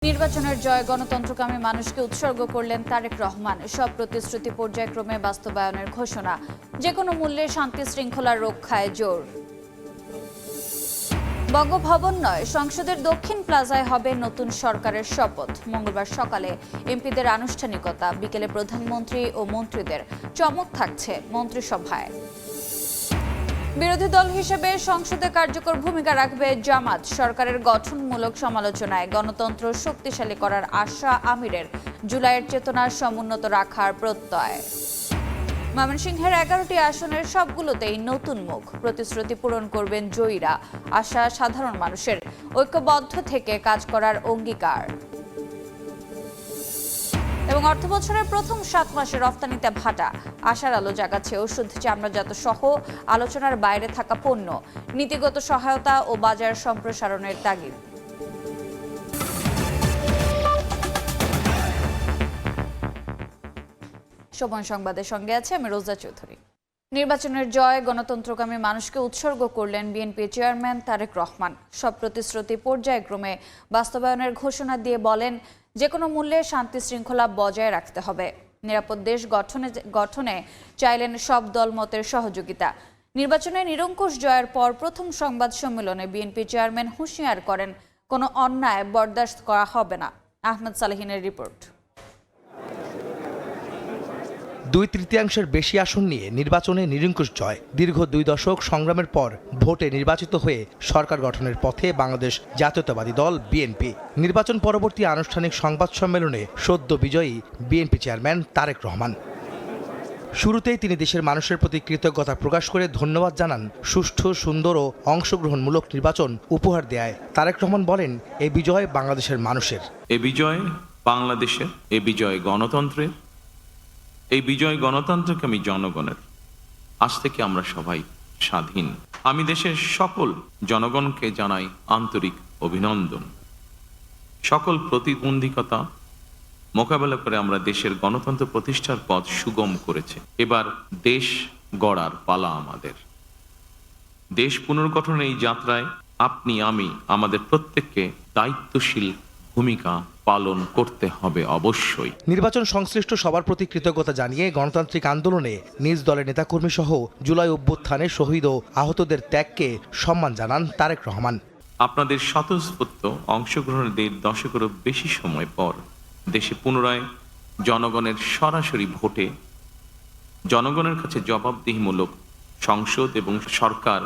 নির্বাচনের জয় গণতন্ত্রকামী মানুষকে উৎসর্গ করলেন তারেক রহমান। সব প্রতিশ্রুতি পর্যায়ক্রমে বাস্তবায়নের ঘোষণা, যে কোনো মূল্যে শান্তি শৃঙ্খলা রক্ষায় জোর। বঙ্গভবন নয়, সংসদের দক্ষিণ প্লাজায় হবে নতুন সরকারের শপথ। মঙ্গলবার সকালে এমপিদের আনুষ্ঠানিকতা, বিকেলে প্রধানমন্ত্রী ও মন্ত্রীদের চমক থাকছে মন্ত্রিসভায়। বিরোধী দল হিসেবে সংসদে কার্যকর ভূমিকা রাখবে জামাত। সরকারের গঠনমূলক সমালোচনায় গণতন্ত্র শক্তিশালী করার আশা আমিরের। জুলাইয়ের চেতনা সমুন্নত রাখার প্রত্যয়। ময়মনসিংহের 11টি আসনের সবগুলোতেই নতুন মুখ। প্রতিশ্রুতি পূরণ করবেন জয়ীরা। আশা সাধারণ মানুষের, ঐক্যবদ্ধ থেকে কাজ করার অঙ্গীকার। এবং অর্থবছরের প্রথম 7 মাসে রফতানিতে ভাটা, আশার আলো জাগাচ্ছে ওষুধ, চামড়াজাত সহ আলোচনার বাইরে থাকা পণ্য। নীতিগত সহায়তা ও বাজার সম্প্রসারণের তাগিদ। সময় সংবাদের সঙ্গে আছে আমি রোজা চৌধুরী। নির্বাচনের জয় গণতন্ত্রকামী মানুষকে উৎসর্গ করলেন বিএনপি চেয়ারম্যান তারেক রহমান। সব প্রতিশ্রুতি পর্যায়ক্রমে বাস্তবায়নের ঘোষণা দিয়ে বলেন, যে কোনো মূল্যে শান্তি শৃঙ্খলা বজায় রাখতে হবে। নিরাপদ দেশ গঠনে চাইলেন সব দলমতের সহযোগিতা। নির্বাচনে নিরঙ্কুশ জয়ের পর প্রথম সংবাদ সম্মেলনে বিএনপি চেয়ারম্যান হুঁশিয়ার করেন, কোনো অন্যায় বরদাস্ত করা হবে না। আহমেদ সালেহিনের রিপোর্ট। 2/3 বেশি আসন নিয়ে নির্বাচনে নিরঙ্কুশ জয়। দীর্ঘ 2 দশক সংগ্রামের পর ভোটে নির্বাচিত হয়ে সরকার গঠনের পথে বাংলাদেশ জাতীয়তাবাদী দল বিএনপি। নির্বাচন পরবর্তী আনুষ্ঠানিক সংবাদ সম্মেলনে সদ্য বিজয়ী বিএনপি চেয়ারম্যান তারেক রহমান। শুরুতেই তিনি দেশের মানুষের প্রতি কৃতজ্ঞতা প্রকাশ করে ধন্যবাদ জানান সুষ্ঠু, সুন্দর ও অংশগ্রহণমূলক নির্বাচন উপহার দেয়। তারেক রহমান বলেন, এই বিজয় বাংলাদেশের মানুষের, এই বিজয় বাংলাদেশের, এই বিজয় গণতন্ত্রের, এই বিজয় গণতন্ত্রকামী জনগণের। আজ থেকে আমরা সবাই স্বাধীন। আমি দেশের সকল জনগণকে জানাই আন্তরিক অভিনন্দন। সকল প্রতিবন্ধকতা মোকাবেলা করে আমরা দেশের গণতন্ত্র প্রতিষ্ঠার পথ সুগম করেছে। এবার দেশ গড়ার পালা আমাদের। দেশ পুনর্গঠনের এই যাত্রায় আপনি, আমি, আমাদের প্রত্যেককে দায়িত্বশীল ভূমিকা পালন করতে হবে অবশ্যই। নির্বাচন সংশ্লিষ্ট সবার প্রতি কৃতজ্ঞতা জানিয়ে গণতান্ত্রিক আন্দোলনে নিজ দলের নেতাকর্মী সহ জুলাই অভ্যুত্থানে শহীদ ও আহতদের ত্যাগকে সম্মান জানান তারেক রহমান। আপনাদের স্বতঃস্ফূর্ত অংশগ্রহণের 1.5 দশকেরও বেশি সময় পর দেশে পুনরায় জনগণের সরাসরি ভোটে জনগণের কাছে জবাবদিহিমূলক সংসদ এবং সরকার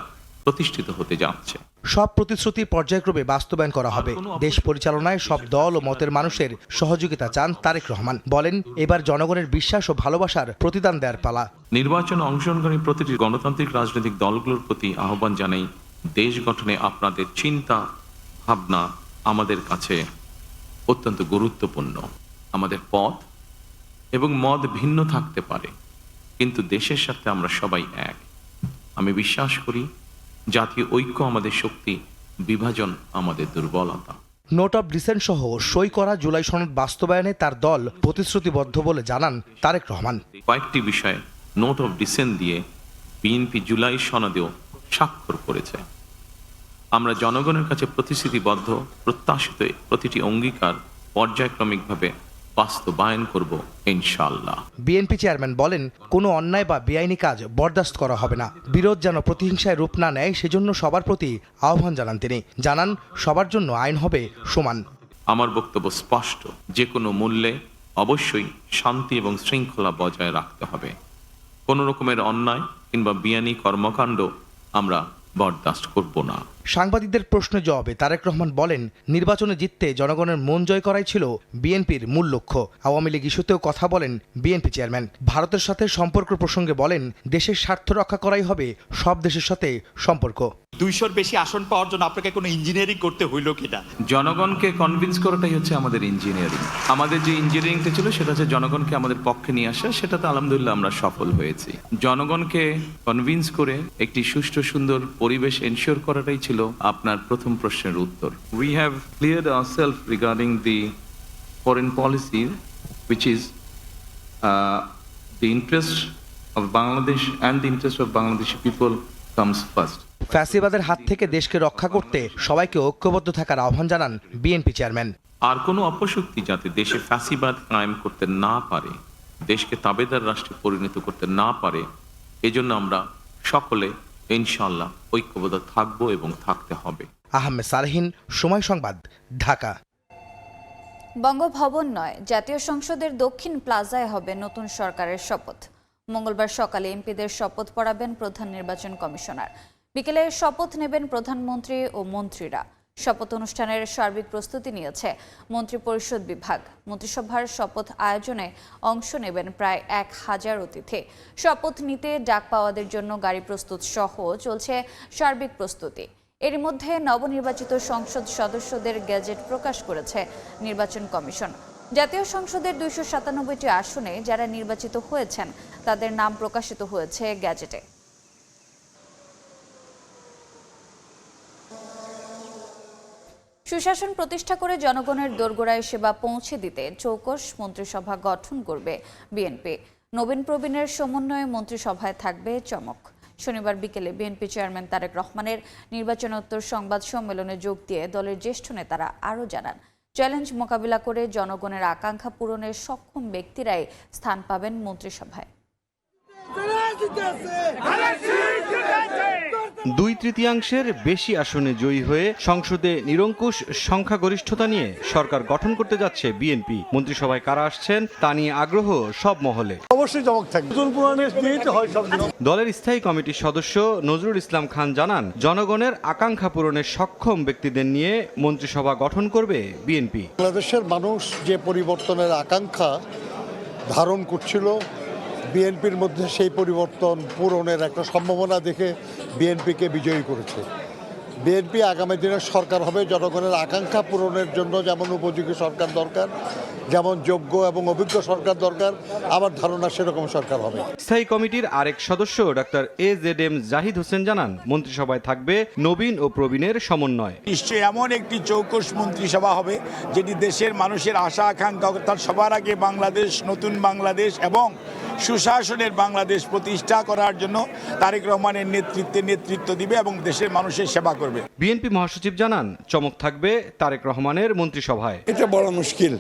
প্রতিষ্ঠিত হতে যাচ্ছে। সব প্রতিশ্রুতি পর্যায়ক্রমে বাস্তবায়ন করা হবে। দেশ পরিচালনায় সব দল ও মতের মানুষের সহযোগিতা চান তারেক রহমান। বলেন, এবার জনগণের বিশ্বাস ও ভালোবাসার প্রতিদান দেওয়ার পালা। নির্বাচন অংশগ্রহণকারী প্রতিটি গণতান্ত্রিক রাজনৈতিক দলগুলোর প্রতি আহ্বান জানাই, দেশ গঠনে আপনাদের চিন্তা ভাবনা আমাদের কাছে অত্যন্ত গুরুত্বপূর্ণ। আমাদের পথ এবং মত ভিন্ন থাকতে পারে, কিন্তু দেশের সাথে আমরা সবাই এক। আমি বিশ্বাস করি জাতীয় ঐক্য আমাদের শক্তি, বিভাজন আমাদের দুর্বলতা। নোট অফ ডিসেন্ট সহ সই করা জুলাই সনদ বাস্তবায়নে তার দল প্রতিশ্রুতিবদ্ধ বলে জানান তারেক রহমান। কয়েকটি বিষয়ে নোট অফ ডিসেন্ট দিয়ে বিএনপি জুলাই সনদেও স্বাক্ষর করেছে। আমরা জনগণের কাছে প্রতিশ্রুতিবদ্ধ, প্রত্যাশিত প্রতিটি অঙ্গীকার পর্যায়ক্রমিকভাবে বাস্তবায়ন করব ইনশাআল্লাহ। বিএনপি চেয়ারম্যান বলেন, কোনো অন্যায় বা বেআইনি কাজ বরদাস্ত করা হবে না। বিরোধ যেন প্রতিহিংসায় রূপ না নেয়, সেজন্য সবার প্রতি আহ্বান জানান তিনি। জানান, সবার জন্য আইন হবে সমান। আমার বক্তব্য স্পষ্ট, যে কোনো মূল্যে অবশ্যই শান্তি এবং শৃঙ্খলা বজায় রাখতে হবে। কোনো রকমের অন্যায় কিংবা বেআইনি কর্মকাণ্ড আমরা বরদাস্ত করব না। সাংবাদিকদের প্রশ্নের জবাবে তারেক রহমান বলেন, নির্বাচনে জিততে জনগণের মন জয় করাই ছিল বিএনপির মূল লক্ষ্য। আওয়ামী লীগ ইস্যুতেও কথা বলেন বিএনপি চেয়ারম্যান। ভারতের সাথে সম্পর্ক প্রসঙ্গে বলেন, দেশের স্বার্থ রক্ষা করাই হবে সব দেশের সাথে সম্পর্ক। 200-র বেশি আসন পাওয়ার জন্য আপনাকে কোনো ইঞ্জিনিয়ারিং করতে হইল কিনা? জনগণকে কনভিন্স করাটাই হচ্ছে আমাদের ইঞ্জিনিয়ারিং। আমাদের যে ইঞ্জিনিয়ারিংটা ছিল সেটা হচ্ছে জনগণকে আমাদের পক্ষে নিয়ে আসা। সেটাতে আলহামদুলিল্লাহ আমরা সফল হয়েছি। জনগণকে কনভিন্স করে একটি সুষ্ঠু সুন্দর পরিবেশ এনশিওর করাটাই ছিল আপনার প্রথম প্রশ্নের উত্তর। We have cleared ourselves regarding the foreign policy, which is the interest of Bangladesh and the interest of Bangladeshi people comes first. ফ্যাসিবাদের হাত থেকে দেশকে রক্ষা করতে সবাইকে ঐক্যবদ্ধ থাকার আহ্বান জানান বিএনপি চেয়ারম্যান। আর কোনো অপশক্তি যাতে দেশে ফ্যাসিবাদ কায়েম করতে না পারে, দেশকে তাবেদার রাষ্ট্রে পরিণত করতে না পারে, এজন্য আমরা সকলে ইনশাআল্লাহ ঐক্যবদ্ধ থাকবো এবং থাকতে হবে। আহমেদ সালেহীন, সময় সংবাদ, ঢাকা। বঙ্গভবন নয়, জাতীয় সংসদের দক্ষিণ প্লাজায় হবে নতুন সরকারের শপথ। মঙ্গলবার সকালে এমপিদের শপথ পড়াবেন প্রধান নির্বাচন কমিশনার। বিকেলে শপথ নেবেন প্রধানমন্ত্রী ও মন্ত্রীরা। শপথ অনুষ্ঠানের সার্বিক প্রস্তুতি নিয়েছে মন্ত্রিপরিষদ বিভাগ। মন্ত্রিসভার শপথ আয়োজনে অংশ নেবেন প্রায় 1000 অতিথি। শপথ নিতে ডাক পাওয়াদের জন্য গাড়ি প্রস্তুত সহ চলছে সার্বিক প্রস্তুতি। এর মধ্যে নবনির্বাচিত সংসদ সদস্যদের গেজেট প্রকাশ করেছে নির্বাচন কমিশন। জাতীয় সংসদের 297টি আসনে যারা নির্বাচিত হয়েছেন তাদের নাম প্রকাশিত হয়েছে গেজেটে। সুশাসন প্রতিষ্ঠা করে জনগণের দোরগোড়ায় সেবা পৌঁছে দিতে চৌকস মন্ত্রিসভা গঠন করবে বিএনপি। নবীন প্রবীণের সমন্বয়ে মন্ত্রিসভায় থাকবে চমক। শনিবার বিকেলে বিএনপি চেয়ারম্যান তারেক রহমানের নির্বাচনোত্তর সংবাদ সম্মেলনে যোগ দিয়ে দলের জ্যেষ্ঠ নেতারা আরও জানান, চ্যালেঞ্জ মোকাবিলা করে জনগণের আকাঙ্ক্ষা পূরণের সক্ষম ব্যক্তিরাই স্থান পাবেন মন্ত্রিসভায়। 2/3 বেশি আসনে জয়ী হয়ে সংসদে নিরঙ্কুশ সংখ্যাগরিষ্ঠতা নিয়ে সরকার গঠন করতে যাচ্ছে বিএনপি। মন্ত্রিসভায় কারা আসছেন তা নিয়ে আগ্রহ সব মহলে। অবশ্যই চমক থাকবে। দলের স্থায়ী কমিটির সদস্য নজরুল ইসলাম খান জানান, জনগণের আকাঙ্ক্ষা পূরণের সক্ষম ব্যক্তিদের নিয়ে মন্ত্রিসভা গঠন করবে বিএনপি। বাংলাদেশের মানুষ যে পরিবর্তনের আকাঙ্ক্ষা ধারণ করছিল, বিএনপির মধ্যে সেই পরিবর্তন পূরণের একটা সম্ভাবনা দেখে বিএনপিকে বিজয়ী করেছে। বিএনপি আগামী দিনের সরকার হবে জনগণের আকাঙ্ক্ষা পূরণের জন্য। যেমন উপযোগী সরকার দরকার, যেমন যোগ্য এবং অভিজ্ঞ সরকার দরকার, আমার ধারণা সেরকম সরকার হবে। স্থায়ী কমিটির আরেক সদস্য ডাক্তার AZM জাহিদ হোসেন জানান, মন্ত্রিসভায় থাকবে নবীন ও প্রবীণের সমন্বয়। নিশ্চয়ই এমন একটি চৌকস মন্ত্রিসভা হবে যেটি দেশের মানুষের আশা আকাঙ্ক্ষা, অর্থাৎ সবার আগে বাংলাদেশ, নতুন বাংলাদেশ এবং সুশাসনের বাংলাদেশ প্রতিষ্ঠা করার জন্য তারেক রহমানের নেতৃত্ব দিবে এবং দেশের মানুষের সেবা করবে। বিএনপি মহাসচিব জানান, চমক থাকবে তারেক রহমানের মন্ত্রিসভায়। এটা বড় মুশকিল,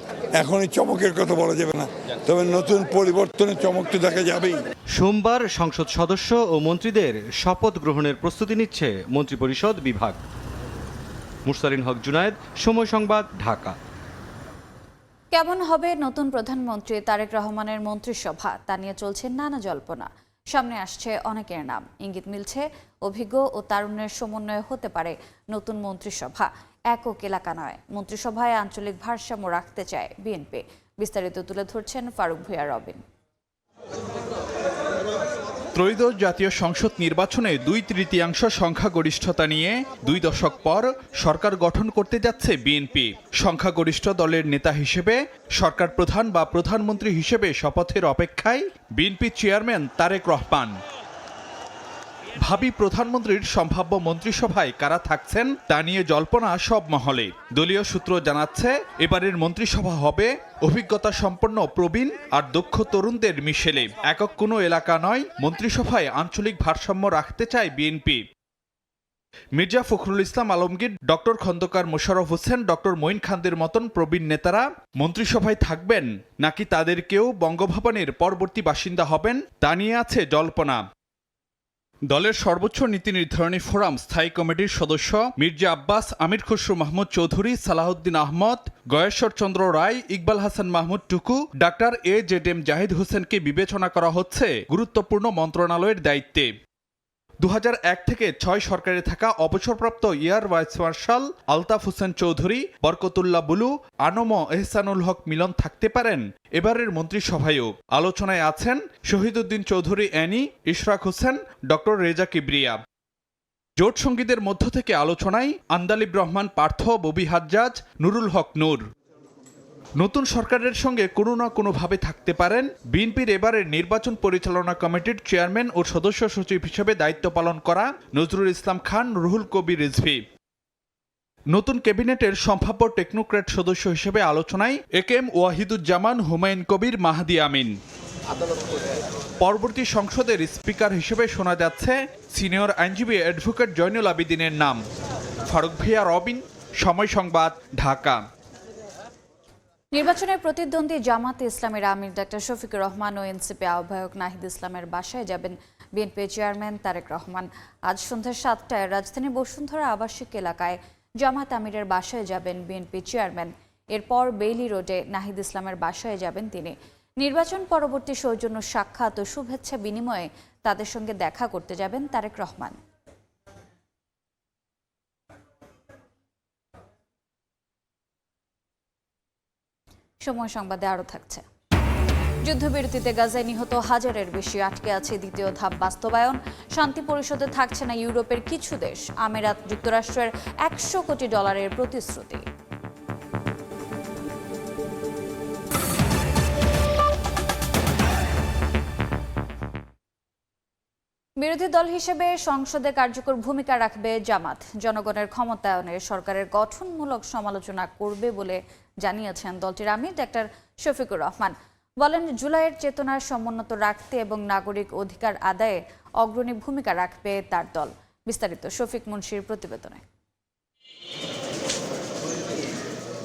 এখনই চমকের কথা বলা যাবে না, তবে নতুন পরিবর্তনের চমক তো দেখা যাবেই। সোমবার সংসদ সদস্য ও মন্ত্রীদের শপথ গ্রহণের প্রস্তুতি নিচ্ছে মন্ত্রিপরিষদ বিভাগ। মুরসালিন হক জুনায়েদ, সময় সংবাদ, ঢাকা। কেমন হবে নতুন প্রধানমন্ত্রী তারেক রহমানের মন্ত্রিসভা তা নিয়ে চলছে নানা জল্পনা। সামনে আসছে অনেকের নাম। ইঙ্গিত মিলছে অভিজ্ঞ ও তারুণ্যের সমন্বয় হতে পারে নতুন মন্ত্রিসভা। একক এলাকা নয়, মন্ত্রিসভায় আঞ্চলিক ভারসাম্য রাখতে চায় বিএনপি। বিস্তারিত তুলে ধরছেন ফারুক ভূঁইয়া রবিন। ত্রয়োদশ জাতীয় সংসদ নির্বাচনে 2/3 সংখ্যাগরিষ্ঠতা নিয়ে 2 দশক পর সরকার গঠন করতে যাচ্ছে বিএনপি। সংখ্যাগরিষ্ঠ দলের নেতা হিসেবে, সরকার প্রধান বা প্রধানমন্ত্রী হিসেবে শপথের অপেক্ষায় বিএনপি চেয়ারম্যান তারেক রহমান। ভাবী প্রধানমন্ত্রীর সম্ভাব্য মন্ত্রিসভায় কারা থাকছেন তা নিয়ে জল্পনা সব মহলে। দলীয় সূত্র জানাচ্ছে, এবারের মন্ত্রিসভা হবে অভিজ্ঞতা সম্পন্ন প্রবীণ আর দক্ষ তরুণদের মিশেলে। একক কোনো এলাকা নয়, মন্ত্রিসভায় আঞ্চলিক ভারসাম্য রাখতে চায় BNP. Mirza Fakhrul Islam Alamgir, doctor Khandakar Mosharraf Hossain, doctor Moin খানদের মতন প্রবীণ নেতারা মন্ত্রিসভায় থাকবেন নাকি তাদের কেউ বঙ্গভবনের পরবর্তী বাসিন্দা হবেন তা নিয়ে আছে জল্পনা। দলের সর্বোচ্চ নীতি নির্ধারণী ফোরাম স্থায়ী কমিটির সদস্য মির্জা আব্বাস, আমির খসরু মাহমুদ চৌধুরী, সালাহউদ্দিন আহমদ, গয়েশ্বর চন্দ্র রায়, ইকবাল হাসান মাহমুদ টুকু, ডাক্তার AZM জাহিদ হোসেনকে বিবেচনা করা হচ্ছে গুরুত্বপূর্ণ মন্ত্রণালয়ের দায়িত্বে। 2001 থেকে 6 সরকারে থাকা অবসরপ্রাপ্ত air vice marshal Altaf Hossain Chowdhury, Barkatullah Bulu, ANM Ehsanul Hoque Milon থাকতে পারেন এবারের মন্ত্রিসভায়ও। আলোচনায় আছেন শহীদউদ্দিন চৌধুরী অ্যানি, ইশরাক হোসেন, ডক্টর রেজা কিবরিয়া। জোট সঙ্গীদের মধ্য থেকে আলোচনায় আন্দালিব রহমান পার্থ, ববি হাজ্জাজ, নুরুল হক নূর। নতুন সরকারের সঙ্গে কোনো না কোনোভাবে থাকতে পারেন বিএনপির এবারের নির্বাচন পরিচালনা কমিটির চেয়ারম্যান ও সদস্য সচিব হিসেবে দায়িত্ব পালন করা নজরুল ইসলাম খান, রুহুল কবির রিজভী। নতুন ক্যাবিনেটের সম্ভাব্য টেকনোক্র্যাট সদস্য হিসেবে আলোচনায় AKM ওয়াহিদুজ্জামান, হুমায়ুন কবির, মাহাদি আমিন। পরবর্তী সংসদের স্পিকার হিসেবে শোনা যাচ্ছে সিনিয়র আইনজীবী অ্যাডভোকেট জয়নুল আবেদিনের নাম। ফারুক ভূঁইয়া রবিন, সময় সংবাদ, ঢাকা। নির্বাচনের প্রতিদ্বন্দ্বী জামাতে ইসলামের আমির ডক্টর শফিকুর রহমান ও এনসিপি আহ্বায়ক নাহিদ ইসলামের বাসায় যাবেন বিএনপি চেয়ারম্যান তারেক রহমান। আজ সন্ধ্যা 7টায় রাজধানীর বসুন্ধরা আবাসিক এলাকায় জামাত আমিরের বাসায় যাবেন বিএনপি চেয়ারম্যান। এরপর বেইলি রোডে নাহিদ ইসলামের বাসায় যাবেন তিনি। নির্বাচন পরবর্তী সৌজন্য সাক্ষাৎ ও শুভেচ্ছা বিনিময়ে তাদের সঙ্গে দেখা করতে যাবেন তারেক রহমান। সময় সংবাদে আরও থাকছে। যুদ্ধবিরতিতে গাজায় নিহত হাজারের বেশি, আটকে আছে দ্বিতীয় ধাপ বাস্তবায়ন। শান্তি পরিষদে থাকছে না ইউরোপের কিছু দেশ। আমিরাত যুক্তরাষ্ট্রের $100 কোটি প্রতিশ্রুতি। বিরোধী দল হিসেবে সংসদে কার্যকর ভূমিকা রাখবে জামাত। জনগণের ক্ষমতায়নে সরকারের গঠনমূলক সমালোচনা করবে বলে জানিয়েছেন দলটির আমির ডক্টর শফিকুর রহমান। বলেন, জুলাইয়ের চেতনার সমুন্নত রাখতে এবং নাগরিক অধিকার আদায়ে অগ্রণী ভূমিকা রাখবে তার দল। বিস্তারিত শফিক মুন্সির প্রতিবেদনে।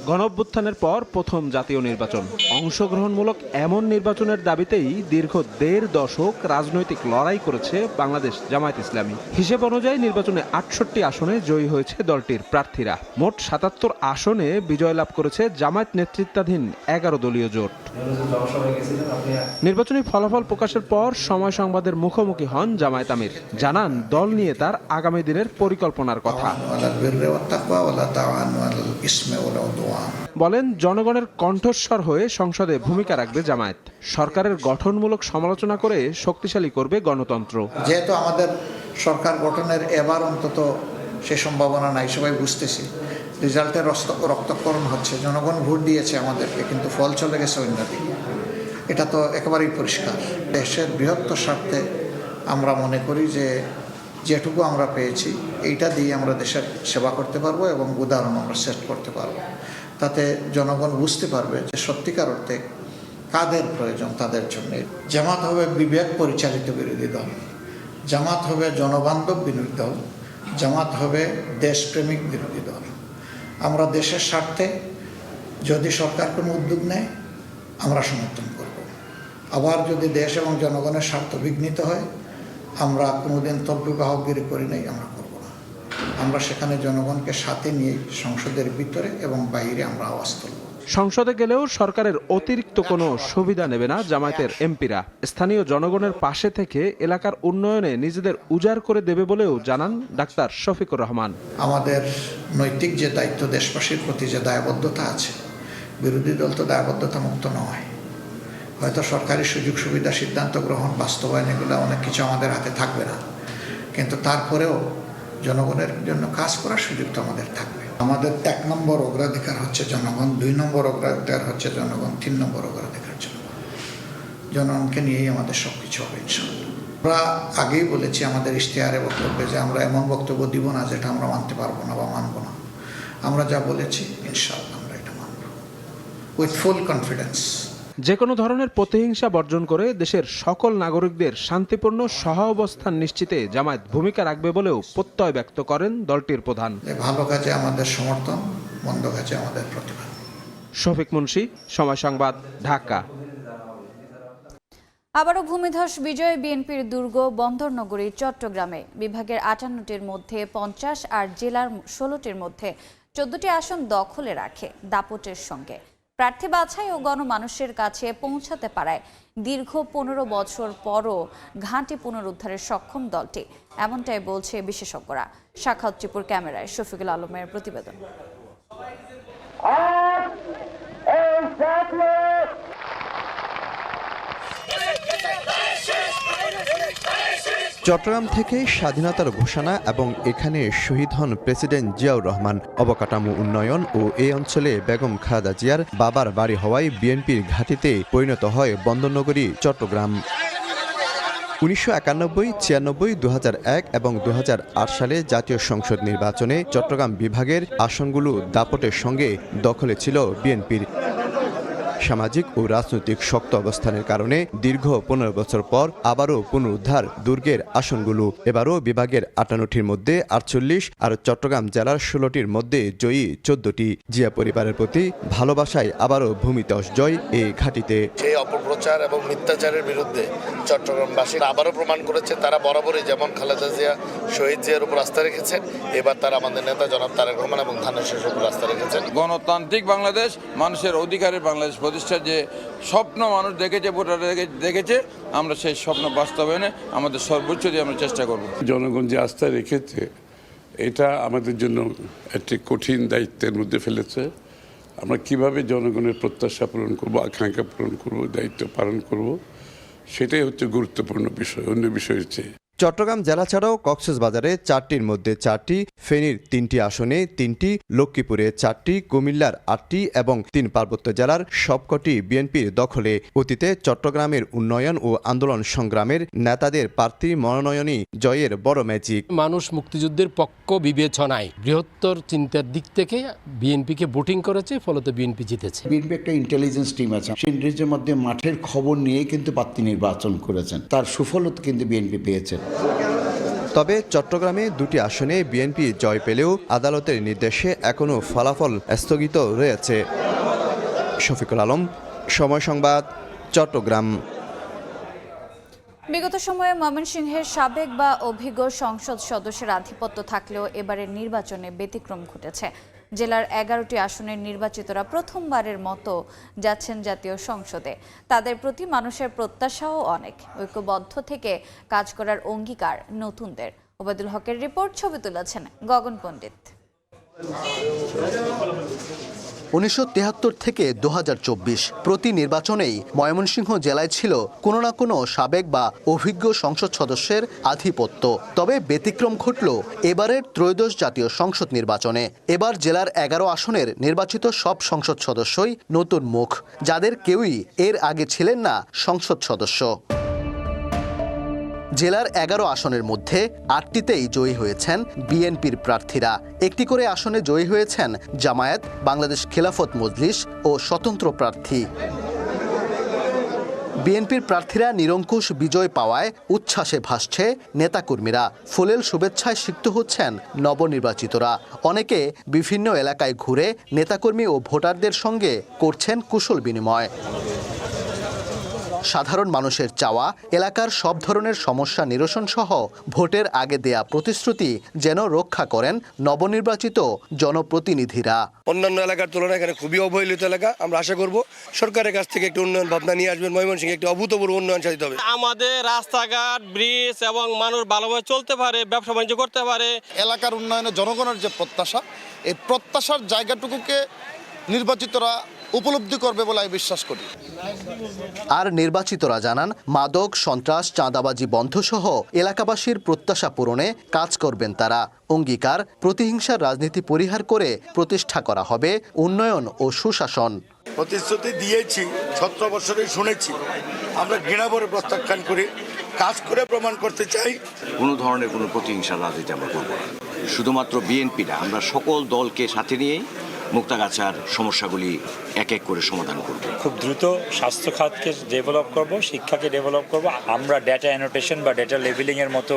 গণঅভ্যুত্থানের পর প্রথম জাতীয় নির্বাচন, অংশগ্রহণমূলক এমন নির্বাচনের দাবিতেই দীর্ঘ 1.5 দশক রাজনৈতিক লড়াই করেছে বাংলাদেশ জামায়াত ইসলামী। হিসেব অনুযায়ী নির্বাচনে 68 আসনে জয়ী হয়েছে দলটির প্রার্থীরা। মোট 77 আসনে বিজয় লাভ করেছে জামায়াত নেতৃত্বাধীন 11 দলীয় জোট। নির্বাচনী ফলাফল প্রকাশের পর সময় সংবাদের মুখোমুখি হন জামায়াত আমির। জানান দল নিয়ে তার আগামী দিনের পরিকল্পনার কথা। বলেন, জনগণের কণ্ঠস্বর হয়ে সংসদে ভূমিকা রাখবে জামায়াত। সরকারের গঠনমূলক সমালোচনা করে শক্তিশালী করবে গণতন্ত্র। যেহেতু আমাদের সরকার গঠনের এবার অন্তত সে সম্ভাবনা নাই, সবাই বুঝতেছি। রেজাল্টের রক্তক্ষরণ হচ্ছে, জনগণ ভোট দিয়েছে আমাদেরকে, কিন্তু ফল চলে গেছে অন্যদিকে। এটা তো একেবারেই পরিষ্কার। দেশের বৃহত্তর স্বার্থে আমরা মনে করি যে যেটুকু আমরা পেয়েছি এইটা দিয়ে আমরা দেশের সেবা করতে পারবো এবং উদাহরণ আমরা সেট করতে পারবো। তাতে জনগণ বুঝতে পারবে যে সত্যিকার অর্থে কাদের প্রয়োজন তাদের জন্য। জামাত হবে বিবেক পরিচালিত বিরোধী দল, জামাত হবে জনবান্ধব বিরোধী দল, জামাত হবে দেশপ্রেমিক বিরোধী দল। আমরা দেশের স্বার্থে যদি সরকার কোনো উদ্যোগ নেয় আমরা সমর্থন করব। আবার যদি দেশ এবং জনগণের স্বার্থ বিঘ্নিত হয়, আমরা কোনোদিন তল্পিবাহগিরি করি নাই, আমরা করব না। আমরা সেখানে জনগণকে সাথে নিয়ে সংসদের ভিতরে এবং বাইরে আমরা আওয়াজ তুলব। সংসদে গেলেও সরকারের অতিরিক্ত কোনো সুবিধা নেবে না জামায়াতের এমপিরা। স্থানীয় জনগণের পাশে থেকে এলাকার উন্নয়নে নিজেদের উজাড় করে দেবে বলেও জানান ডাক্তার শফিকুর রহমান। আমাদের নৈতিক যে দায়িত্ব, দেশবাসীর প্রতি যে দায়বদ্ধতা আছে, বিরোধী দল তো দায়বদ্ধতা মুক্ত নয়। হয়তো সরকারি সুযোগ সুবিধা, সিদ্ধান্ত গ্রহণ, বাস্তবায়ন, এগুলো অনেক কিছু আমাদের হাতে থাকবে না, কিন্তু তারপরেও জনগণের জন্য কাজ করার সুযোগ তো আমাদের থাকবে। আমাদের 1 নম্বর অগ্রাধিকার হচ্ছে জনগণ, 2 নম্বর অগ্রাধিকার হচ্ছে জনগণ, 3 নম্বর অগ্রাধিকার জনগণ। জনগণকে নিয়েই আমাদের সব কিছু হবে ইনশাআল্লাহ। আমরা আগেই বলেছি আমাদের ইশতেহারে বক্তব্যে যে আমরা এমন বক্তব্য দিব না যেটা আমরা মানতে পারবো না বা মানব না। আমরা যা বলেছি ইনশাআল্লাহ আমরা এটা মানব উইথ ফুল কনফিডেন্স। যে কোনো ধরনের প্রতিহিংসা বর্জন করে দেশের সকল নাগরিকদের শান্তিপূর্ণ সহাবস্থান নিশ্চিতে জামায়াত ভূমিকা রাখবে বলেও প্রত্যয় ব্যক্ত করেন দলটির প্রধান। ভালো কাজে আমাদের সমর্থন, মন্দ কাজে আমাদের প্রতিবাদ। শফিক মুন্সি, সময় সংবাদ, ঢাকা। আবারও ভূমিধস বিজয় বিএনপির দুর্গ বন্দরনগরী চট্টগ্রামে। বিভাগের 58টির মধ্যে 50 আর জেলার 16টির মধ্যে 14টি আসন দখলে রাখে দাপটের সঙ্গে। প্রার্থী বাছাই ও গণমানুষের কাছে পৌঁছাতে পারায় দীর্ঘ 15 বছর পরও ঘাঁটি পুনরুদ্ধারে সক্ষম দলটি, এমনটাই বলছে বিশেষজ্ঞরা। সাখাওয়াত টিপুর ক্যামেরায় শফিকুল আলমের প্রতিবেদন। চট্টগ্রাম থেকে স্বাধীনতার ঘোষণা এবং এখানে শহীদ হন প্রেসিডেন্ট জিয়াউর রহমান। অবকাঠামো উন্নয়ন ও এই অঞ্চলে বেগম খালেদা জিয়ার বাবার বাড়ি হওয়ায় বিএনপির ঘাঁটিতে পরিণত হয় বন্দরনগরী চট্টগ্রাম। 1991, 96, 2001 এবং 2008 সালে জাতীয় সংসদ নির্বাচনে চট্টগ্রাম বিভাগের আসনগুলো দাপটের সঙ্গে দখলে ছিল বিএনপির। সামাজিক ও রাজনৈতিক শক্ত অবস্থানের কারণে দীর্ঘ 15 বছর পর আবারও পুনরুদ্ধার দুর্গের আসনগুলো। এবারও বিভাগের 58টির মধ্যে 48 আর চট্টগ্রাম জেলার 16টির মধ্যে জয়ী 14টি। জিয়া পরিবারের প্রতি ভালোবাসায় আবারও ভূমিধস জয় এই ঘাঁটিতে। সেই অপপ্রচার এবং মিথ্যাচারের বিরুদ্ধে চট্টগ্রামবাসী আবারও প্রমাণ করেছে তারা বরাবরই যেমন খালেদা জিয়া শহীদ জিয়ার উপর আস্থা রেখেছেন, এবার তারা আমাদের নেতা জনাব তারেক রহমান এবং ধানের শীষের উপর আস্থা রেখেছেন। গণতান্ত্রিক বাংলাদেশ, মানুষের অধিকারের বাংলাদেশ প্রতিষ্ঠার যে স্বপ্ন মানুষ দেখেছে, ভোটার দেখেছে, আমরা সেই স্বপ্ন বাস্তবায়নে আমাদের সর্বোচ্চ দিয়ে আমরা চেষ্টা করব। জনগণ যে আস্থা রেখেছে এটা আমাদের জন্য একটি কঠিন দায়িত্বের মধ্যে ফেলেছে। আমরা কিভাবে জনগণের প্রত্যাশা পূরণ করব, আকাঙ্ক্ষা পূরণ করব, দায়িত্ব পালন করব, সেটাই হচ্ছে গুরুত্বপূর্ণ বিষয়, অন্য বিষয়ের চেয়ে। চট্টগ্রাম জেলা ছাড়াও কক্সবাজারে 4টির মধ্যে 4টি, ফেনীর 3টি আসনে 3টি, লক্ষ্মীপুরে 4টি, কুমিল্লার 8টি এবং 3 পার্বত্য জেলার সবকটি বিএনপির দখলে। অতীতে চট্টগ্রামের উন্নয়ন ও আন্দোলন সংগ্রামের নেতাদের প্রার্থী মনোনয়নই জয়ের বড় ম্যাজিক। মানুষ মুক্তিযুদ্ধের পক্ষ বিবেচনায় বৃহত্তর চিন্তার দিক থেকে বিএনপিকে ভোটিং করেছে, ফলত বিএনপি জিতেছে। বিএনপি একটা ইন্টেলিজেন্স টিম আছে, সেই ইন্টেলিজেন্সের মধ্যে মাঠের খবর নিয়ে কিন্তু প্রার্থী নির্বাচন করেছেন, তার সুফলও কিন্তু বিএনপি পেয়েছে। তবে চট্টগ্রামে 2টি আসনে বিএনপি জয় পেলেও আদালতের নির্দেশে এখনও ফলাফল স্থগিত রয়েছে। শফিকুল আলম, সময় সংবাদ, চট্টগ্রাম। বিগত সময়ে ময়মনসিংহের সাবেক বা অভিজ্ঞ সংসদ সদস্যের আধিপত্য থাকলেও এবারের নির্বাচনে ব্যতিক্রম ঘটেছে। জেলার 11টি আসনের নির্বাচিতরা প্রথমবারের মতো যাচ্ছেন জাতীয় সংসদে। তাদের প্রতি মানুষের প্রত্যাশাও অনেক। ঐক্যবদ্ধ থেকে কাজ করার অঙ্গীকার নতুনদের। ওবায়দুল হকের রিপোর্ট, ছবি তুলেছেন গগন পণ্ডিত। 1973 থেকে 2024 প্রতি নির্বাচনেই ময়মনসিংহ জেলায় ছিল কোনো না কোনো সাবেক বা অভিজ্ঞ সংসদ সদস্যের আধিপত্য। তবে ব্যতিক্রম ঘটল এবারের ত্রয়োদশ জাতীয় সংসদ নির্বাচনে। এবার জেলার 11 আসনের নির্বাচিত সব সংসদ সদস্যই নতুন মুখ, যাদের কেউই এর আগে ছিলেন না সংসদ সদস্য। জেলার 11 আসনের মধ্যে 8টিতেই জয়ী হয়েছেন বিএনপির প্রার্থীরা। একটি করে আসনে জয়ী হয়েছেন জামায়াত, বাংলাদেশ খেলাফত মজলিস ও স্বতন্ত্র প্রার্থী। বিএনপির প্রার্থীরা নিরঙ্কুশ বিজয় পাওয়ায় উচ্ছ্বাসে ভাসছে নেতাকর্মীরা। ফুলেল শুভেচ্ছায় সিক্ত হচ্ছেন নবনির্বাচিতরা। অনেকে বিভিন্ন এলাকায় ঘুরে নেতাকর্মী ও ভোটারদের সঙ্গে করছেন কুশল বিনিময়। সাধারণ মানুষের চাওয়া, এলাকার সব ধরনের সমস্যা নিরসন সহ ভোটের আগে দেয়া প্রতিশ্রুতি যেন রক্ষা করেন নবনির্বাচিত জনপ্রতিনিধিরা। অন্যান্য এলাকার তুলনায় এখানে খুবই অবহেলিত এলাকা। আমরা আশা করব সরকারের কাছ থেকে একটি উন্নয়ন ভাবনা নিয়ে আসবেন, ময়মনসিংহে একটি অভূতপূর্ব উন্নয়ন সাধিত হবে। আমাদের রাস্তাঘাট, ব্রিজ এবং মানুষ ভালোভাবে চলতে পারে, ব্যবসা বাণিজ্য করতে পারে। এলাকার উন্নয়নে জনগণের যে প্রত্যাশা, এই প্রত্যাশার জায়গাটুকুকে নির্বাচিতরা উপলব্ধি করবে বলে আমি বিশ্বাস করি। আর নির্বাচিতরা জানান, মাদক, সন্ত্রাস, চাঁদাবাজি বন্ধ সহ এলাকাবাসীর প্রত্যাশা পূরণে কাজ করবেন তারা। অঙ্গীকার, প্রতিহিংসার রাজনীতি পরিহার করে প্রতিষ্ঠা করা হবে উন্নয়ন ও সুশাসন। প্রতিশ্রুতি দিয়েছি, 17 বছরে শুনেছি, আমরা ঘৃণাভরে প্রত্যাখ্যান করে কাজ করে প্রমাণ করতে চাই। কোনো ধরনের কোনো প্রতিহিংসার রাজনীতি আমরা করব না। শুধুমাত্র বিএনপি না, আমরা সকল দলকে সাথে নিয়েই মুক্তাগাছার সমস্যাগুলি এক এক করে সমাধান করব। খুব দ্রুত স্বাস্থ্য খাতকে ডেভেলপ করব, শিক্ষাকে ডেভেলপ করব। আমরা ডেটা অ্যানোটেশন বা ডেটা লেভেলিংয়ের মতো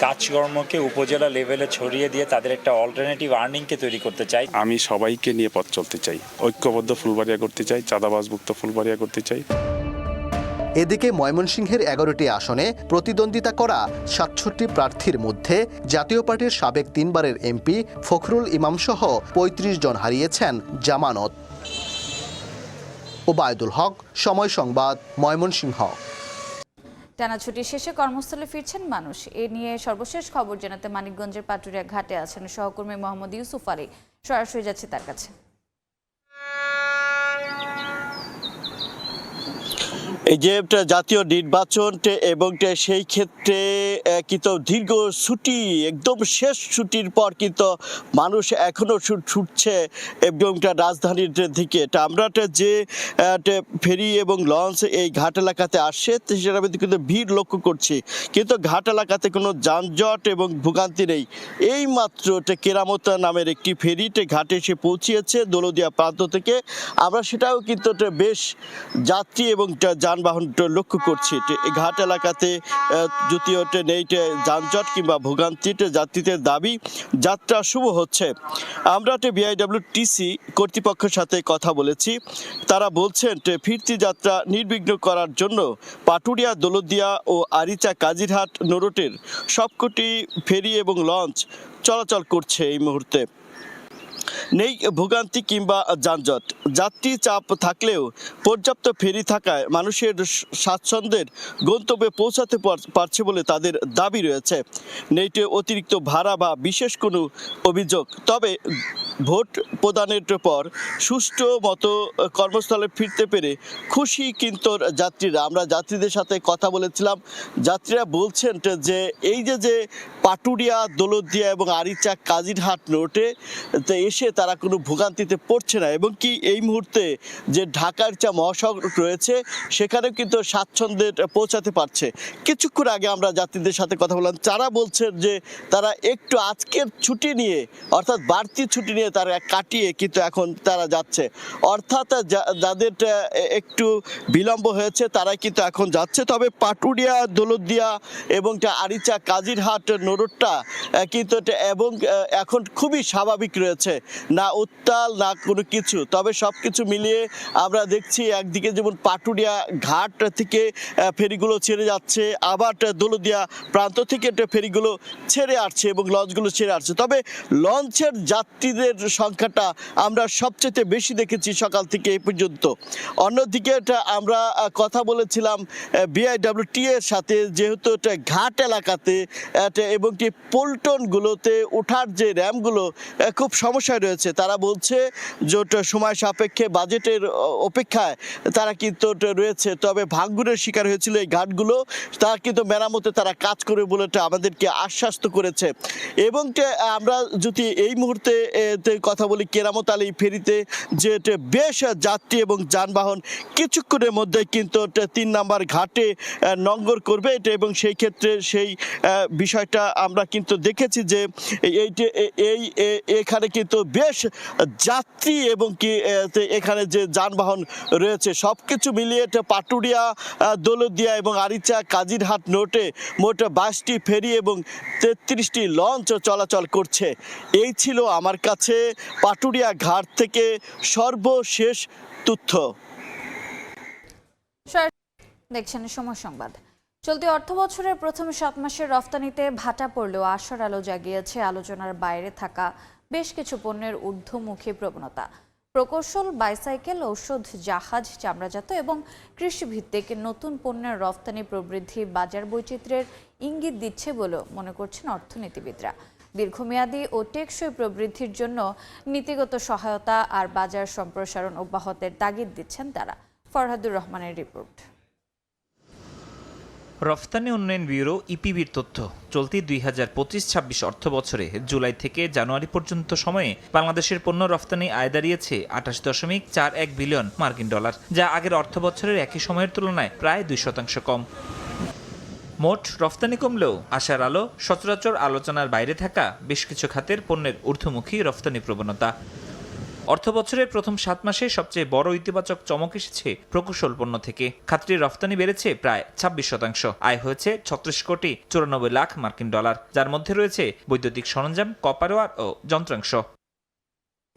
কাজকর্মকে উপজেলা লেভেলে ছড়িয়ে দিয়ে তাদের একটা অল্টারনেটিভ আর্নিংকে তৈরি করতে চাই। আমি সবাইকে নিয়ে পথ চলতে চাই, ঐক্যবদ্ধ ফুলবাড়িয়া করতে চাই, চাঁদাবাজমুক্ত ফুলবাড়িয়া করতে চাই। এদিকে ময়মনসিংহের 11টি আসনে প্রতিদ্বন্দ্বিতা করা 67 প্রার্থীর মধ্যে জাতীয় পার্টির সাবেক 3 বারের এমপি ফখরুল ইমাম সহ 35 জন হারিয়েছেন জামানত। ওবায়দুল হক, সময় সংবাদ, ময়মনসিংহ। টানা ছুটি শেষে কর্মস্থলে ফিরছেন মানুষ। এ নিয়ে সর্বশেষ খবর জানাতে মানিকগঞ্জের পাটুরিয়া ঘাটে আছেন সহকর্মী মোহাম্মদ ইউসুফ আলী। সরাসরি যাচ্ছে তার কাছে। এই যে জাতীয় নির্বাচন এবং সেই ক্ষেত্রে কিন্তু দীর্ঘ ছুটি একদম শেষ ছুটির পর কিন্তু মানুষ এখনো ছুটছে এবং রাজধানীর দিকে। আমরা যে ফেরি এবং লঞ্চ এই ঘাট এলাকাতে আসছে সেটার মধ্যে কিন্তু ভিড় লক্ষ্য করছি, কিন্তু ঘাট এলাকাতে কোনো যানজট এবং ভোগান্তি নেই। এই মাত্র কেরামত নামের একটি ফেরি ঘাটে এসে পৌঁছিয়েছে দৌলতদিয়া প্রান্ত থেকে। আমরা সেটাও কিন্তু বেশ যাত্রী এবং যানবাহন লক্ষ্য করছি। এই ঘাট এলাকাতে যদিও নেই যানজট কিংবা ভোগান্তি, যাত্রীদের দাবি যাত্রা শুভ হচ্ছে। আমরা বিআইডব্লিউটিসি কর্তৃপক্ষের সাথে কথা বলেছি, তারা বলছেন ফিরতি যাত্রা নির্বিঘ্ন করার জন্য পাটুরিয়া, দৌলতদিয়া ও আরিচা কাজিরহাট নৌরুটের সবকটি ফেরি এবং লঞ্চ চলাচল করছে। এই মুহূর্তে নেই ভোগান্তি কিংবা যানজট। যাত্রী চাপ থাকলেও পর্যাপ্ত ফেরি থাকায় মানুষের স্বাচ্ছন্দ্যের গন্তব্যে পৌঁছাতে পারছে বলে তাদের দাবি রয়েছে। নেই অতিরিক্ত ভাড়া বা বিশেষ কোনো অভিযোগ। তবে ভোট প্রদানের পর সুষ্ঠু মতো কর্মস্থলে ফিরতে পেরে খুশি কিন্তু যাত্রীরা। আমরা যাত্রীদের সাথে কথা বলেছিলাম, যাত্রীরা বলছেন যে এই যে পাটুরিয়া, দৌলতদিয়া এবং আরিচা কাজিরহাট রোডে এসে তারা কোনো ভোগান্তিতে পড়ছে না, এবং কি এই মুহূর্তে যে ঢাকার মহাসড়ক রয়েছে সেখানেও কিন্তু স্বাচ্ছন্দ্যে পৌঁছাতে পারছে। কিছুক্ষণ আগে আমরা যাত্রীদের সাথে কথা বললাম, তারা বলছেন যে তারা একটু আজকের ছুটি নিয়ে, অর্থাৎ বাড়তি ছুটি নিয়ে তারা কাটিয়ে কিন্তু এখন তারা যাচ্ছে। অর্থাৎ যাদের একটু বিলম্ব হয়েছে তারাই কিন্তু এখন যাচ্ছে। তবে পাটুরিয়া, দৌলতদিয়া এবং আরিচা কাজিরহাট রোডটা কিন্তু এবং এখন খুবই স্বাভাবিক রয়েছে, না উত্তাল না কোনো কিছু। তবে সব কিছু মিলিয়ে আমরা দেখছি একদিকে যেমন পাটুরিয়া ঘাট থেকে ফেরিগুলো ছেড়ে যাচ্ছে, আবার দৌলতদিয়া প্রান্ত থেকে ফেরিগুলো ছেড়ে আসছে এবং লঞ্চগুলো ছেড়ে আসছে। তবে লঞ্চের যাত্রীদের সংখ্যাটা আমরা সবচেয়ে বেশি দেখেছি সকাল থেকে এই পর্যন্ত। অন্যদিকে আমরা কথা বলেছিলাম বিআইডব্লিউটি এর সাথে, যেহেতু ঘাট এলাকাতে এবং পল্টনগুলোতে ওঠার যে র্যামগুলো খুব সমস্যায় রয়েছে। তারা বলছে যে সময় সাপেক্ষে বাজেটের অপেক্ষায় তারা কিন্তু রয়েছে। তবে ভাঙনের শিকার হয়েছিল এই ঘাটগুলো, তারা কিন্তু মেরামতে তারা কাজ করে বলে আমাদেরকে আশ্বাস করেছে। এবং আমরা যদি এই মুহূর্তে কথা বলি কেরামত আলী ফেরিতে, যে বেশ যাত্রী এবং যানবাহন কিছুক্ষণের মধ্যে কিন্তু 3 নম্বর ঘাটে নঙ্গর করবে এবং সেই ক্ষেত্রে সেই বিষয়টা আমরা কিন্তু দেখেছি যে এখানে কিন্তু বেশ যাত্রী এবং কি এখানে যে যানবাহন রয়েছে সব কিছু মিলিয়ে পাটুরিয়া, দৌলতদিয়া এবং আরিচা কাজিরহাট রোডে মোট 22টি ফেরি এবং 33টি লঞ্চ চলাচল করছে। এই ছিল আমার কাছে পাটুরিয়া ঘাট থেকে সর্বশেষ তথ্য। দেখছেন সময় সংবাদ। চলতি অর্থ বছরের প্রথম 7 মাসের রফতানিতে ভাটা পড়লেও আশার আলো জাগিয়েছে আলোচনার বাইরে থাকা বেশ কিছু পণ্যের ঊর্ধ্বমুখী প্রবণতা। প্রকৌশল, বাইসাইকেল, ঔষধ, জাহাজ, চামড়াজাত এবং কৃষিভিত্তিক নতুন পণ্যের রফতানি প্রবৃদ্ধি বাজার বৈচিত্র্যের ইঙ্গিত দিচ্ছে বলে মনে করছেন অর্থনীতিবিদরা। দীর্ঘমেয়াদী ও টেকসই প্রবৃদ্ধির জন্য নীতিগত সহায়তা আর বাজার সম্প্রসারণ অব্যাহতের তাগিদ দিচ্ছেন তারা। ফরহাদুর রহমানের রিপোর্ট। রফতানি উন্নয়ন ব্যুরো ইপিবির তথ্য, চলতি 2025-26 অর্থ বছরে জুলাই থেকে জানুয়ারি পর্যন্ত সময়ে বাংলাদেশের পণ্য রফতানি আয় দাঁড়িয়েছে 28.41 বিলিয়ন মার্কিন ডলার, যা আগের অর্থ বছরের একই সময়ের তুলনায় প্রায় 2% কম। মোট রফতানি কমলেও আশার আলো, সচরাচর আলোচনার বাইরে থাকা বেশ কিছু খাতের পণ্যের ঊর্ধ্বমুখী রফতানি প্রবণতা। অর্থ বছরের প্রথম 7 মাসে সবচেয়ে বড় ইতিবাচক চমক এসেছে প্রকৌশল পণ্য থেকে। খাতটির রফতানি বেড়েছে প্রায় 26%, আয় হয়েছে 36 কোটি 94 লাখ মার্কিন ডলার, যার মধ্যে রয়েছে বৈদ্যুতিক সরঞ্জাম, কপার ওয়্যার ও যন্ত্রাংশ।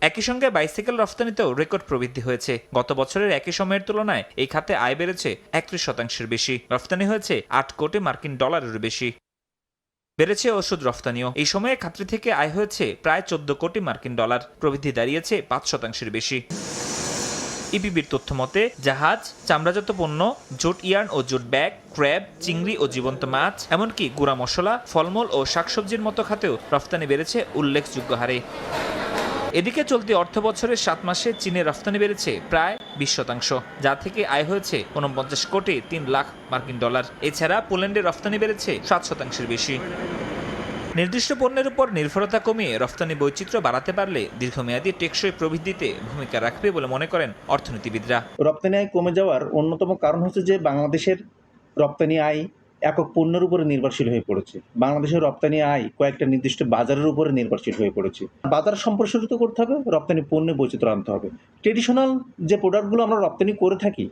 একই সঙ্গে বাইসাইকেল রফতানিতেও রেকর্ড প্রবৃদ্ধি হয়েছে। গত বছরের একই সময়ের তুলনায় এই খাতে আয় বেড়েছে 31% বেশি, রফতানি হয়েছে 8 কোটি মার্কিন ডলারের বেশি। বেড়েছে ওষুধ রফতানিও। এই সময়ে খাতটি থেকে আয় হয়েছে প্রায় 14 কোটি মার্কিন ডলার, প্রবৃদ্ধি দাঁড়িয়েছে 5% বেশি। ইপিবির তথ্য মতে জাহাজ, চামড়াজাত পণ্য, জুট ইয়ার্ন ও জুট ব্যাগ, ক্র্যাব, চিংড়ি ও জীবন্ত মাছ, এমনকি গুঁড়া মশলা, ফলমূল ও শাকসবজির মতো খাতেও রফতানি বেড়েছে উল্লেখযোগ্য হারে। এদিকে চলতি অর্থ বছরের 7 মাসে চীনের রফতানি বেড়েছে প্রায় 20%, যা থেকে আয় হয়েছে 49 কোটি 3 লাখ মার্কিন ডলার। এছাড়া পোল্যান্ডের রফতানি বেড়েছে 7% বেশি। নির্দিষ্ট পণ্যের উপর নির্ভরতা কমিয়ে রফতানি বৈচিত্র্য বাড়াতে পারলে দীর্ঘমেয়াদী টেকসই প্রবৃদ্ধিতে ভূমিকা রাখবে বলে মনে করেন অর্থনীতিবিদরা। রপ্তানি আয় কমে যাওয়ার অন্যতম কারণ হচ্ছে যে বাংলাদেশের রপ্তানি আয় একক পণ্যের উপরে নির্ভরশীল হয়ে পড়েছে। বাংলাদেশের রপ্তানি আয় কয়েকটা নির্দিষ্ট বাজারের উপরে নির্ভরশীল হয়ে পড়েছে। বাজার সম্প্রসারিত করতে হবে, রপ্তানি পণ্যে বৈচিত্র্য আনতে হবে। ট্রেডিশনাল যে প্রোডাক্টগুলো আমরা রপ্তানি করে থাকি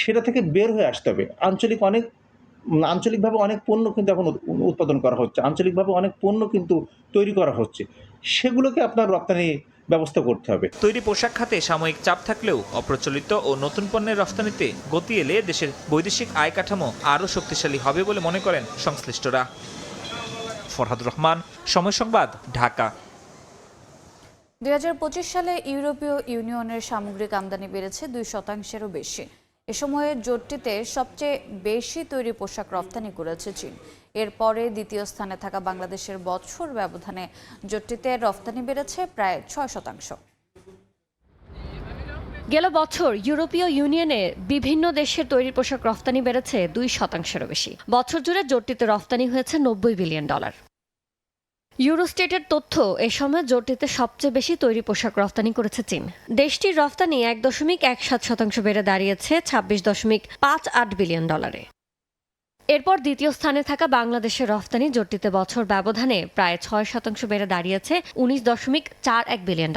সেটা থেকে বের হয়ে আসতে হবে। আঞ্চলিকভাবে অনেক পণ্য কিন্তু এখন উৎপাদন করা হচ্ছে, আঞ্চলিকভাবে অনেক পণ্য কিন্তু তৈরি করা হচ্ছে, সেগুলোকে আপনার রপ্তানি ব্যবস্থা করতে হবে। তৈরি পোশাক খাতে সাময়িক চাপ থাকলেও অপ্রচলিত ও নতুন পণ্যের রফতানিতে গতি এলে দেশের বৈদেশিক আয় কাঠামো আরও শক্তিশালী হবে বলে মনে করেন সংশ্লিষ্টরা। ফরহাদ রহমান, সময় সংবাদ, ঢাকা। 2025 সালে ইউরোপীয় ইউনিয়নের সামগ্রিক আমদানি বেড়েছে 2%-এরও বেশি। এ সময়ে জোটটিতে সবচেয়ে বেশি তৈরি পোশাক রপ্তানি করেছে চীন। এরপরে দ্বিতীয় স্থানে থাকা বাংলাদেশের বছর ব্যবধানে জোটটিতে রপ্তানি বেড়েছে প্রায় 6%। গেল বছর ইউরোপীয় ইউনিয়নে বিভিন্ন দেশের তৈরি পোশাক রফতানি বেড়েছে 2%-এরও বেশি। বছর জুড়ে জোটটিতে রফতানি হয়েছে $90 বিলিয়ন। ইউরোস্টেটের তথ্য, এ সময় জোটটিতে সবচেয়ে বেশি তৈরি পোশাক রফতানি করেছে চীন। দেশটির রফতানি 1.17% বেড়ে দাঁড়িয়েছে $26.58 বিলিয়ন। এরপর দ্বিতীয় স্থানে থাকা বাংলাদেশের রফতানি জোটটিতে বছর ব্যবধানে প্রায় 6% বেড়ে দাঁড়িয়েছে $19.41 বিলিয়ন।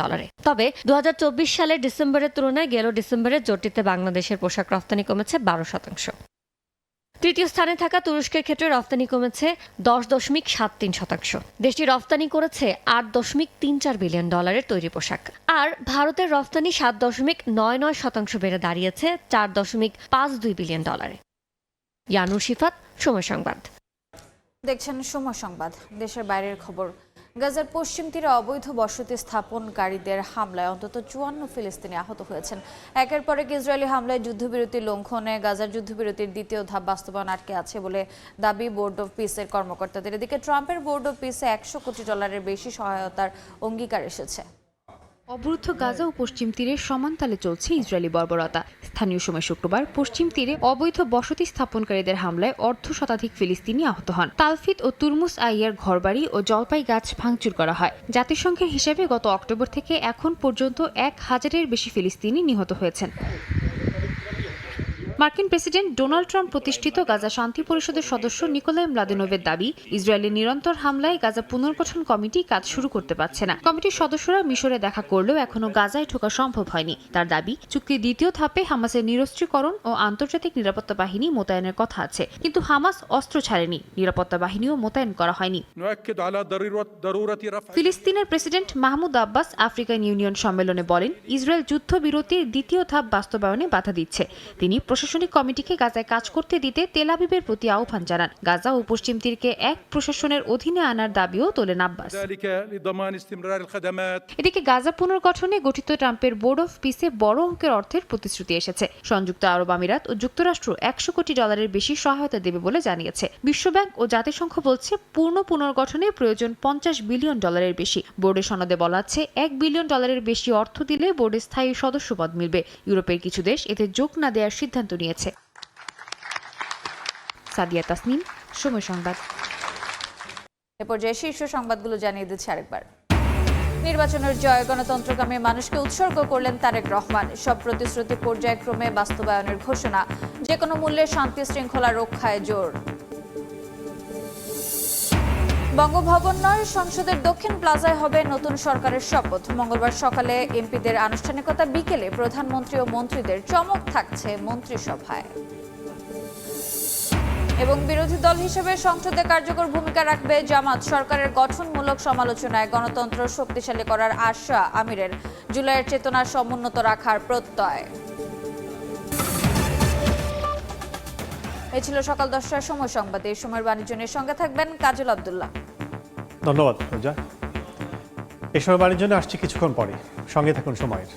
তবে 2024 সালের ডিসেম্বরের তুলনায় গেল ডিসেম্বরে জোটটিতে বাংলাদেশের পোশাক রফতানি কমেছে 12%। তৃতীয় স্থানে থাকা তুরস্কের ক্ষেত্রে রফতানি কমেছে 10.73%। দেশটি রফতানি করেছে $8.34 বিলিয়ন তৈরি পোশাক। আর ভারতের রফতানি 7.99% বেড়ে দাঁড়িয়েছে $4.52 বিলিয়ন। ইয়ানুর শিফাত, সময় সংবাদ। দেখছেন সময় সংবাদ। দেশের বাইরের খবর। গাজার পশ্চিম তীরে অবৈধ বসতি স্থাপনকারীদের হামলায় অন্তত 54 ফিলিস্তিনি আহত হয়েছেন। একের পর এক ইসরায়েলি হামলায় যুদ্ধবিরতি লঙ্ঘনে গাজার যুদ্ধবিরতির দ্বিতীয় ধাপ বাস্তবায়ন আটকে আছে বলে দাবি বোর্ড অব পিসের কর্মকর্তাদের। এদিকে ট্রাম্পের বোর্ড অব পিসে $100 কোটি বেশি সহায়তার অঙ্গীকার এসেছে। অবরুদ্ধ গাজা ও পশ্চিম তীরে সমানতালে চলছে ইসরায়েলি বর্বরতা। স্থানীয় সময় শুক্রবার পশ্চিম তীরে অবৈধ বসতি স্থাপনকারীদের হামলায় অর্ধশতাধিক ফিলিস্তিনি আহত হন। তালফিদ ও তুরমুস আইয়ার ঘরবাড়ি ও জলপাই গাছ ভাঙচুর করা হয়। জাতিসংঘের হিসেবে গত অক্টোবর থেকে এখন পর্যন্ত 1000-এর বেশি ফিলিস্তিনি নিহত হয়েছেন। মার্কিন প্রেসিডেন্ট ডোনাল্ড ট্রাম্প প্রতিষ্ঠিত গাজা শান্তি পরিষদের সদস্য নিকোলাই ম্লাদেনোভের দাবি, ইসরায়েলের নিরন্তর হামলায় গাজা পুনর্গঠন কমিটি কাজ শুরু করতে পারছে না। কমিটির সদস্যরা মিশরে দেখা করলেও এখনো গাজায় ঢোকা সম্ভব হয়নি। তার দাবি, চুক্তির দ্বিতীয় ধাপে হামাসের নিরস্ত্রীকরণ ও আন্তর্জাতিক নিরাপত্তা বাহিনী মোতায়েনের কথা আছে, কিন্তু হামাস অস্ত্র ছাড়েনি, নিরাপত্তা বাহিনীও মোতায়েন করা হয়নি। ফিলিস্তিনের president Mahmoud Abbas African union সম্মেলনে বলেন, ইসরায়েল যুদ্ধবিরতির দ্বিতীয় ধাপ বাস্তবায়নে বাধা দিচ্ছে। তিনি প্রশাসনিক কমিটিকে গাজায় কাজ করতে দিতে তেল আবিবের প্রতি আহ্বান জানান। গাজা ও পশ্চিম তীরকে এক প্রশাসনের অধীনে আনার দাবিও তোলেন আব্বাস। এদিকে গাজা পুনর্গঠনে গঠিত ট্রাম্পের বোর্ড অফ পিসে বড় অঙ্কের অর্থের প্রতিশ্রুতি এসেছে। সংযুক্ত আরব আমিরাত ও যুক্তরাষ্ট্র $100 কোটি বেশি সহায়তা দেবে বলে জানিয়েছে। বিশ্বব্যাংক ও জাতিসংঘ বলছে পূর্ণ পুনর্গঠনে প্রয়োজন $50 বিলিয়ন বেশি। বোর্ডের সনদে বলা আছে $1 বিলিয়ন বেশি অর্থ দিলে বোর্ডের স্থায়ী সদস্যপদ মিলবে। ইউরোপের কিছু দেশ এতে যোগ না দেওয়ার সিদ্ধান্ত নিয়েছে। সাদিয়া তাসনিম, সময় সংবাদ। এ পর্যায়ে শীর্ষ সংবাদগুলো জানিয়ে দিচ্ছে আরেকবার। নির্বাচনের জয়, গণতন্ত্রকামী মানুষকে উৎসর্গ করলেন তারেক রহমান। সব প্রতিশ্রুতি পর্যায়ক্রমে বাস্তবায়নের ঘোষণা, যে কোনো মূল্যে শান্তি শৃঙ্খলা রক্ষায় জোর। বঙ্গভবন নয়, সংসদের দক্ষিণ প্লাজায় হবে নতুন সরকারের শপথ। মঙ্গলবার সকালে এমপিদের আনুষ্ঠানিকতা, বিকেলে প্রধানমন্ত্রী ও মন্ত্রীদের চমক থাকছে মন্ত্রিসভায়। এবং বিরোধী দল হিসেবে সংসদে কার্যকর ভূমিকা রাখবে জামাত। সরকারের গঠনমূলক সমালোচনায় গণতন্ত্র শক্তিশালী করার আশা আমিরের। জুলাইয়ের চেতনা সমুন্নত রাখার প্রত্যয়। এ ছিল সকাল 10টার সময় সংবাদ। এই সময়ের বাণিজ্যের সঙ্গে থাকবেন কাজল আব্দুল্লাহ। ধন্যবাদ রোজা। এই সময় বাণিজ্য আসছে কিছুক্ষণ পরে, সঙ্গে থাকুন সময়ের।